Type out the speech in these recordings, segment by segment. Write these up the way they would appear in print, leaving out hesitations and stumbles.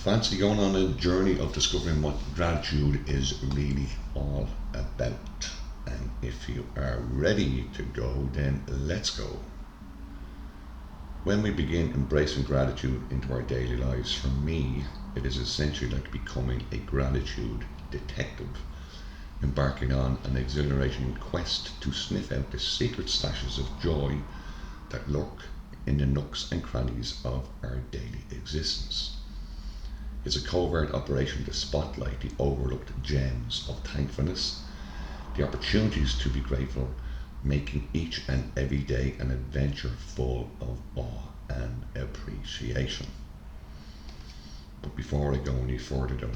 Fancy going on a journey of discovering what gratitude is really all about? And if you are ready to go, then let's go. When we begin embracing gratitude into our daily lives, for me, it is essentially like becoming a gratitude detective, embarking on an exhilarating quest to sniff out the secret stashes of joy that lurk in the nooks and crannies of our daily existence. It's a covert operation to spotlight the overlooked gems of thankfulness, the opportunities to be grateful, making each and every day an adventure full of awe and appreciation. But before I go any further though,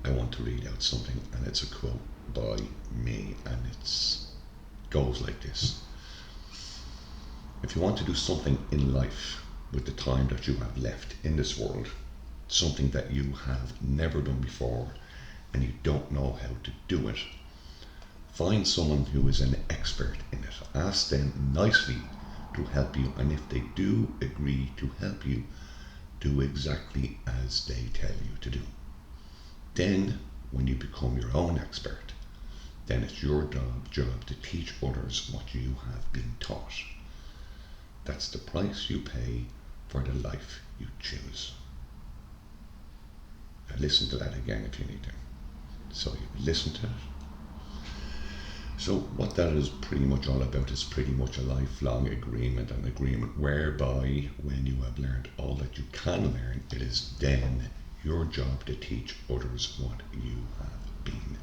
I want to read out something, and it's a quote by me, and it goes like this. If you want to do something in life with the time that you have left in this world, something that you have never done before and you don't know how to do it, find someone who is an expert in it. Ask them nicely to help you, and if they do agree to help you, do exactly as they tell you to do. Then, when you become your own expert, then it's your job to teach others what you have been taught. That's the price you pay for the life you choose. Now listen to that again if you need to. So you listen to it. So what that is pretty much all about is pretty much a lifelong agreement, an agreement whereby when you have learned all that you can learn, it is then your job to teach others what you have been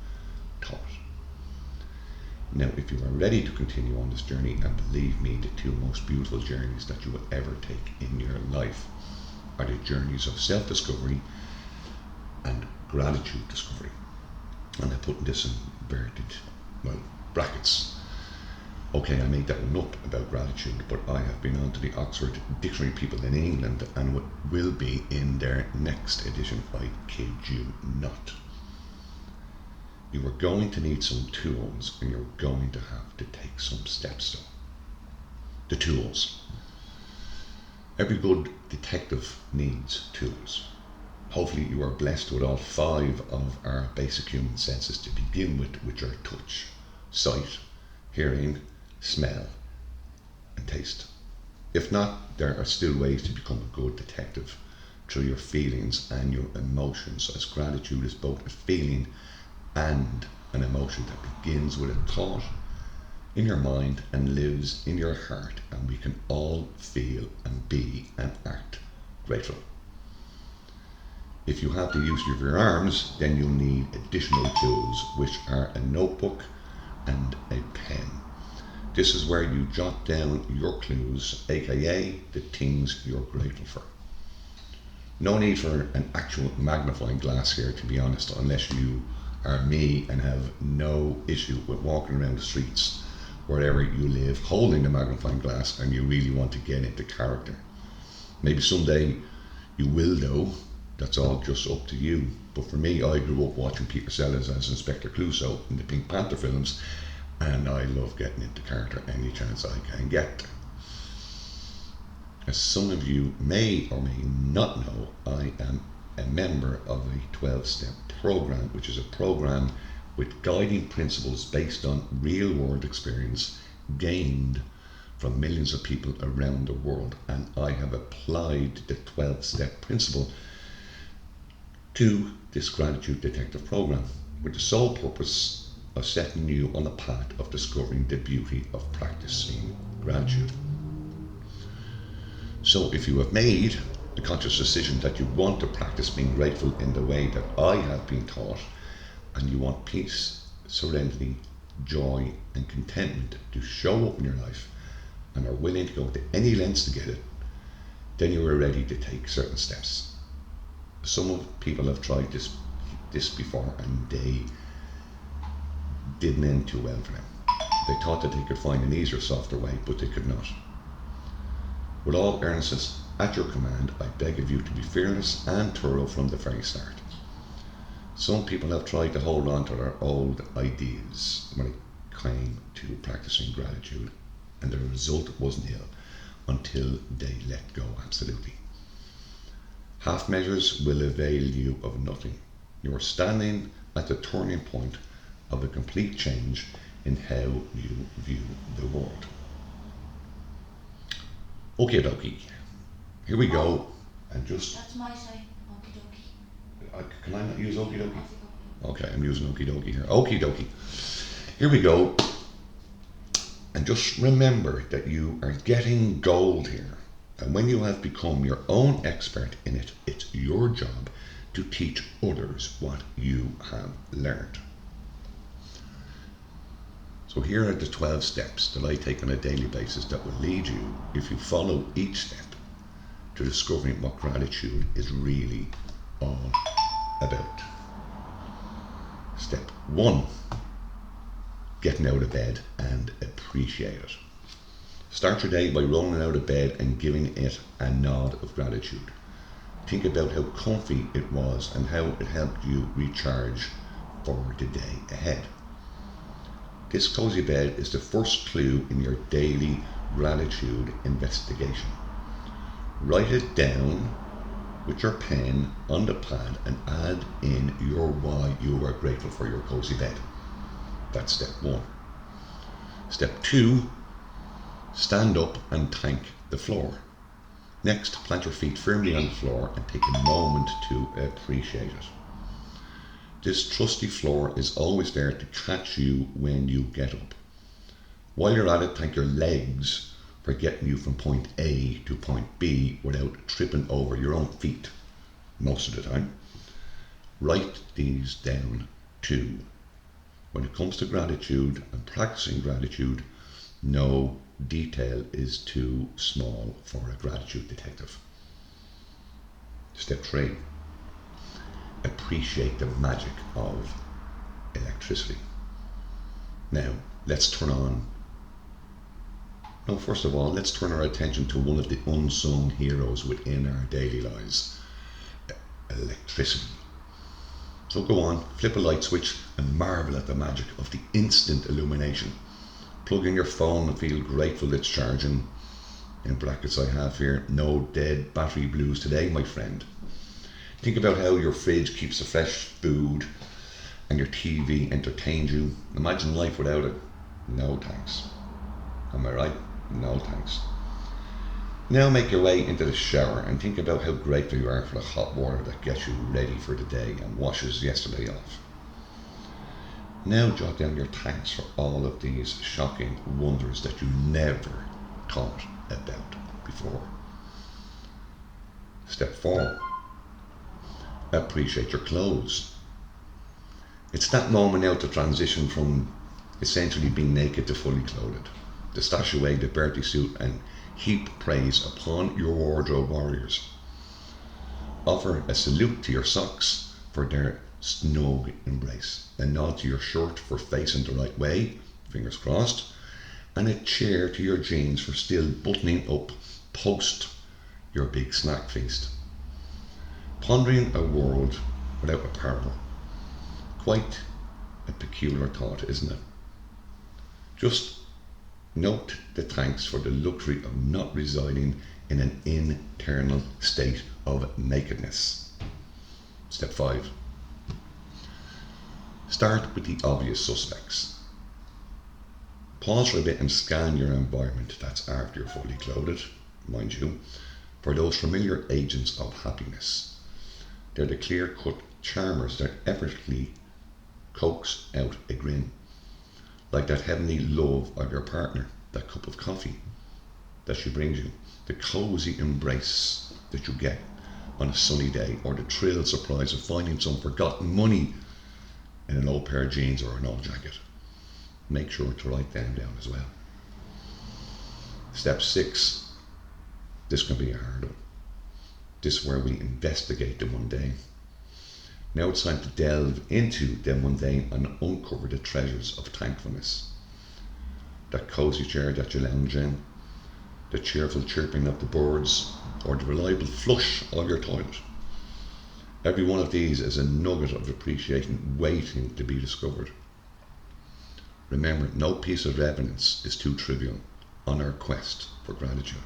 taught. Now, if you are ready to continue on this journey, and believe me, the two most beautiful journeys that you will ever take in your life are the journeys of self-discovery and gratitude discovery. And I'm putting this in brackets. Okay, I made that one up about gratitude, but I have been on to the Oxford Dictionary people in England, and what will be in their next edition, I kid you not. You are going to need some tools, and you're going to have to take some steps though. The tools. Every good detective needs tools. Hopefully you are blessed with all 5 of our basic human senses to begin with, which are touch, sight, hearing, smell, and taste. If not, there are still ways to become a good detective through your feelings and your emotions, as gratitude is both a feeling and an emotion that begins with a thought in your mind and lives in your heart, and we can all feel and be and act grateful. If you have the use of your arms, then you'll need additional tools, which are a notebook and a pen. This is where you jot down your clues, aka the things you're grateful for. No need for an actual magnifying glass here, to be honest, unless you are me and have no issue with walking around the streets wherever you live holding the magnifying glass and you really want to get into character. Maybe someday you will though, that's all just up to you. But for me, I grew up watching Peter Sellers as Inspector Clouseau in the Pink Panther films, and I love getting into character any chance I can get. As some of you may or may not know, I am a member of a 12-step program, which is a program with guiding principles based on real-world experience gained from millions of people around the world, and I have applied the 12-step principle to this gratitude detective program with the sole purpose of setting you on the path of discovering the beauty of practicing gratitude. So if you have made a conscious decision that you want to practice being grateful in the way that I have been taught, and you want peace, serenity, joy and contentment to show up in your life, and are willing to go to any lengths to get it, then you are ready to take certain steps. Some people have tried this before, and they didn't end too well for them. They thought that they could find an easier, softer way, but they could not. With all earnestness at your command, I beg of you to be fearless and thorough from the very start. Some people have tried to hold on to their old ideas when it came to practicing gratitude, and the result was nil until they let go absolutely. Half measures will avail you of nothing. You are standing at the turning point of a complete change in how you view the world. Okie dokie. Here we go. And just. That's my say. Okie dokie. Can I not use okie dokie? Okay, I'm using okie dokie here. Okie dokie. Here we go. And just remember that you are getting gold here. And when you have become your own expert in it, it's your job to teach others what you have learned. So here are the 12 steps that I take on a daily basis that will lead you, if you follow each step, to discovering what gratitude is really all about. Step 1, getting out of bed and appreciate it. Start your day by rolling out of bed and giving it a nod of gratitude. Think about how comfy it was and how it helped you recharge for the day ahead. This cozy bed is the first clue in your daily gratitude investigation. Write it down with your pen on the pad and add in your why you are grateful for your cozy bed. That's step 1. Step 2, stand up and thank the floor. Next, plant your feet firmly on the floor and take a moment to appreciate it. This trusty floor is always there to catch you when you get up. While you're at it, thank your legs for getting you from point A to point B without tripping over your own feet most of the time. Write these down too. When it comes to gratitude and practicing gratitude, no detail is too small for a gratitude detective. Step 3. Appreciate the magic of electricity. Now, let's turn our attention to one of the unsung heroes within our daily lives, electricity. So go on, flip a light switch and marvel at the magic of the instant illumination. Plug in your phone and feel grateful it's charging. In brackets I have here, no dead battery blues today, my friend. Think about how your fridge keeps the fresh food and your TV entertains you. Imagine life without it. No thanks. Am I right? No thanks. Now make your way into the shower and think about how grateful you are for the hot water that gets you ready for the day and washes yesterday off. Now jot down your thanks for all of these shocking wonders that you never thought about before. Step 4. Appreciate your clothes. It's that moment now to transition from essentially being naked to fully clothed. To stash away the birthday suit and heap praise upon your wardrobe warriors. Offer a salute to your socks for their snug embrace, a nod to your shirt for facing the right way, fingers crossed, and a cheer to your jeans for still buttoning up post your big snack feast. Pondering a world without apparel. Quite a peculiar thought, isn't it? Just note the thanks for the luxury of not residing in an internal state of nakedness. Step 5. Start with the obvious suspects. Pause for a bit and scan your environment, that's after you're fully clothed, mind you, for those familiar agents of happiness. They're the clear-cut charmers that effortlessly coax out a grin, like that heavenly love of your partner, that cup of coffee that she brings you, the cozy embrace that you get on a sunny day, or the thrill surprise of finding some forgotten money in an old pair of jeans or an old jacket. Make sure to write them down as well. Step 6. This can be a hard one. This is where we investigate the mundane. Now it's time to delve into the mundane and uncover the treasures of thankfulness. That cozy chair that you lounge in, the cheerful chirping of the birds, or the reliable flush of your toilet. Every one of these is a nugget of appreciation waiting to be discovered. Remember, no piece of evidence is too trivial on our quest for gratitude.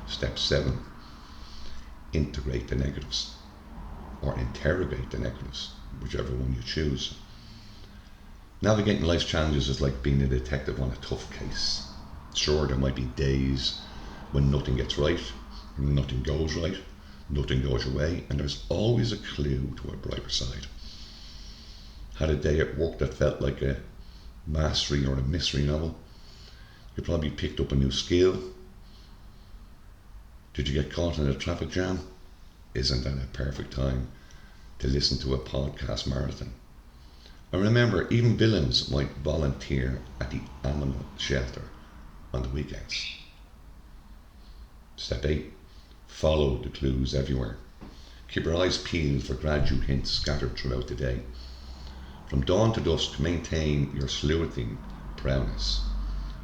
Step 7. integrate the negatives or interrogate the negatives, whichever one you choose. Navigating life's challenges is like being a detective on a tough case. Sure, there might be days when nothing gets right, nothing goes right, nothing goes your way, and there's always a clue to a brighter side. Had a day at work that felt like a mastery or a mystery novel? You probably picked up a new skill. Did you get caught in a traffic jam? Isn't that a perfect time to listen to a podcast marathon? And remember, even villains might volunteer at the animal shelter on the weekends. Step 8. Follow the clues everywhere. Keep your eyes peeled for gratitude hints scattered throughout the day. From dawn to dusk, maintain your sleuthing prowess.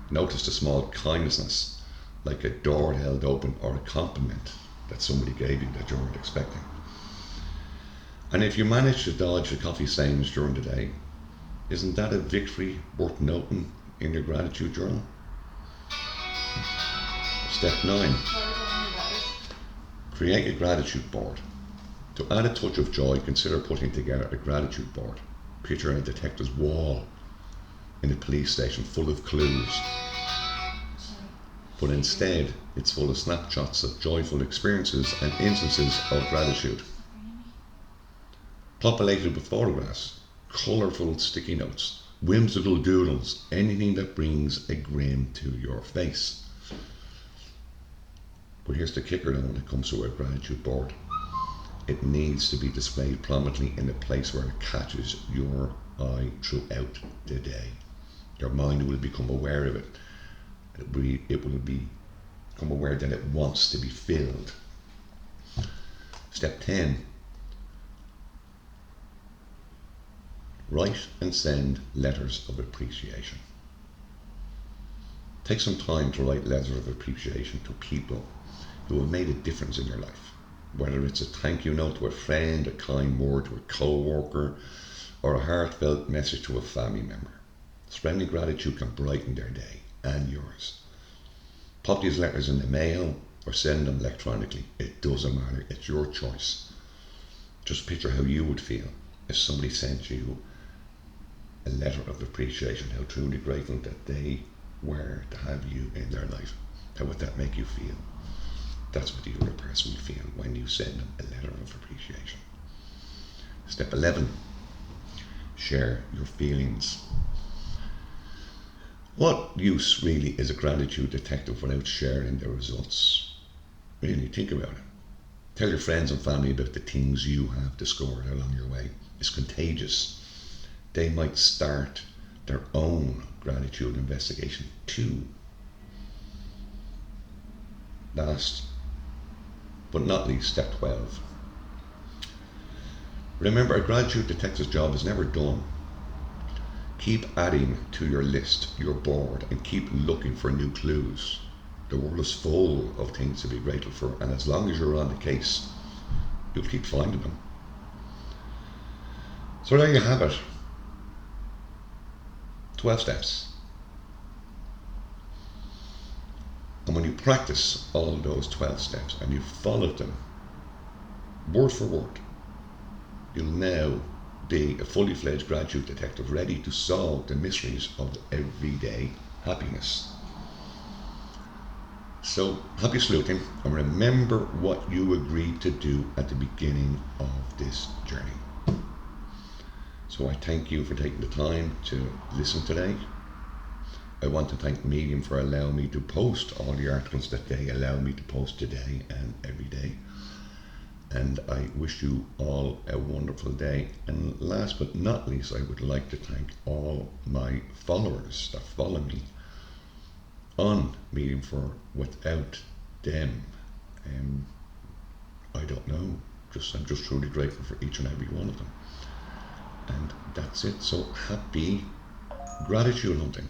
Notice the small kindnesses, like a door held open or a compliment that somebody gave you that you weren't expecting. And if you manage to dodge the coffee stains during the day, isn't that a victory worth noting in your gratitude journal? Step 9. Create a gratitude board. To add a touch of joy, consider putting together a gratitude board. Picture a detective's wall in a police station full of clues. But instead, it's full of snapshots of joyful experiences and instances of gratitude. Populated with photographs, colourful sticky notes, whimsical doodles, anything that brings a grin to your face. But here's the kicker though when it comes to a gratitude board. It needs to be displayed prominently in a place where it catches your eye throughout the day. Your mind will become aware of it. It will become aware that it wants to be filled. Step 10. Write and send letters of appreciation. Take some time to write letters of appreciation to people who have made a difference in your life. Whether it's a thank you note to a friend, a kind word to a co-worker, or a heartfelt message to a family member. Spreading gratitude can brighten their day and yours. Pop these letters in the mail or send them electronically. It doesn't matter, it's your choice. Just picture how you would feel if somebody sent you a letter of appreciation, how truly grateful that they were to have you in their life. How would that make you feel? That's what the other person will feel when you send them a letter of appreciation. Step 11. Share your feelings. What use really is a gratitude detective without sharing the results? Really, think about it. Tell your friends and family about the things you have discovered along your way. It's contagious. They might start their own gratitude investigation too. Last but not least, step 12. Remember, a gratitude detective's job is never done. Keep adding to your list, your board, and keep looking for new clues. The world is full of things to be grateful for, and as long as you're on the case, you'll keep finding them. So there you have it. 12 steps. And when you practice all those 12 steps and you follow them word for word, you'll now be a fully fledged gratitude detective ready to solve the mysteries of everyday happiness. So happy sleuthing, and remember what you agreed to do at the beginning of this journey. So I thank you for taking the time to listen today. I want to thank Medium for allowing me to post all the articles that they allow me to post today and every day. And I wish you all a wonderful day. And last but not least, I would like to thank all my followers that follow me on Medium, for without them, I don't know. I'm just truly grateful for each and every one of them. And that's it. So happy gratitude hunting.